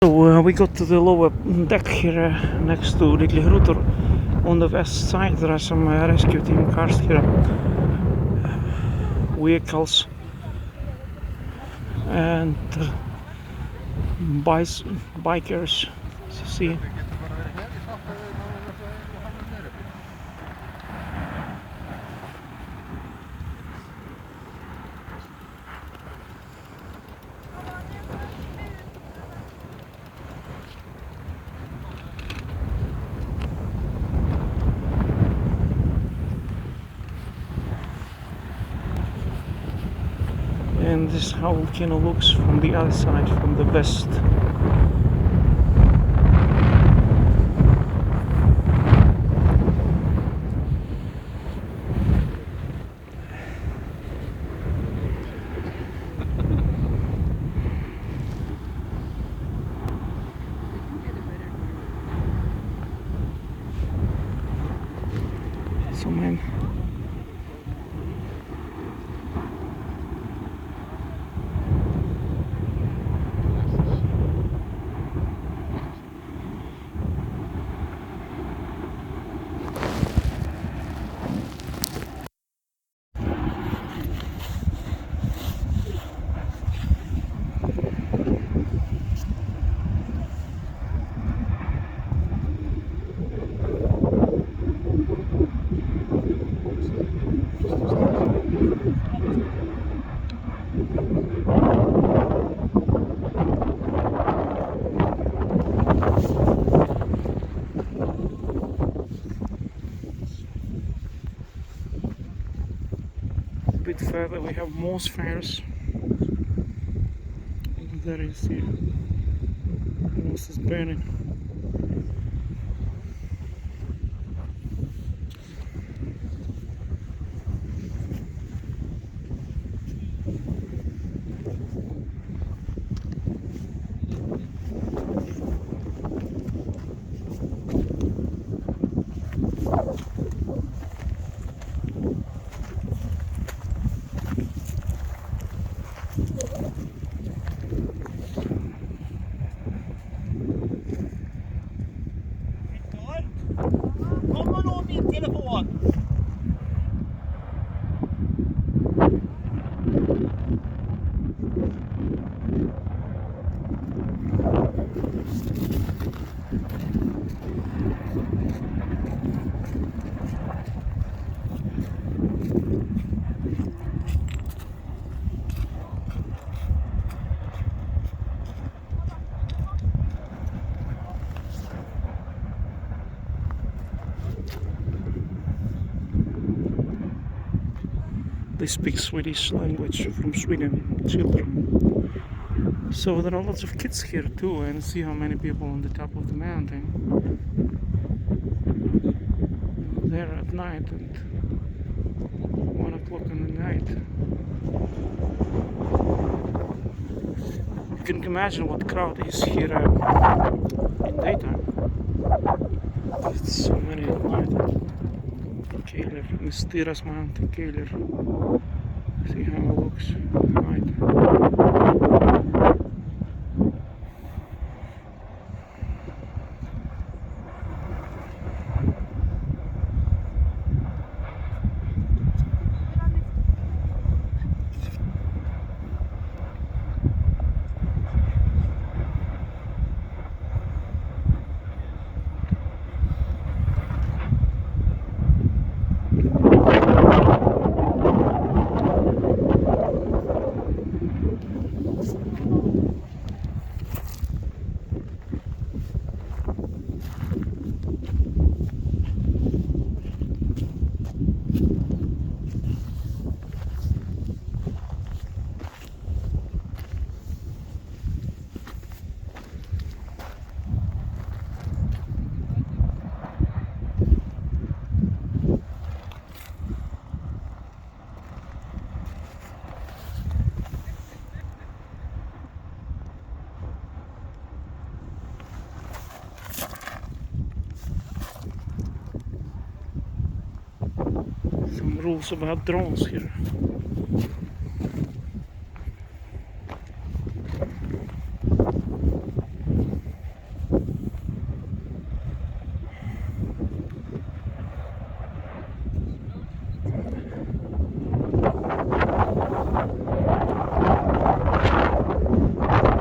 So we got to the lower deck here next to Litlihrutur. On the west side there are some rescue team cars here, vehicles and bikers, as you see. And this is how Volcano looks from the other side, from the west. So man, a bit further we have moss fires. There you see, moss is burning. Kommer nå min telefon! They speak Swedish language from Sweden, children. So there are lots of kids here too, and see how many people on the top of the mountain. There at night and 1 o'clock in the night. You can imagine what crowd is here in daytime. It's so many at night. Keiler, mysterious mountain, Keiler. See how it looks at night. Some rules about drones here.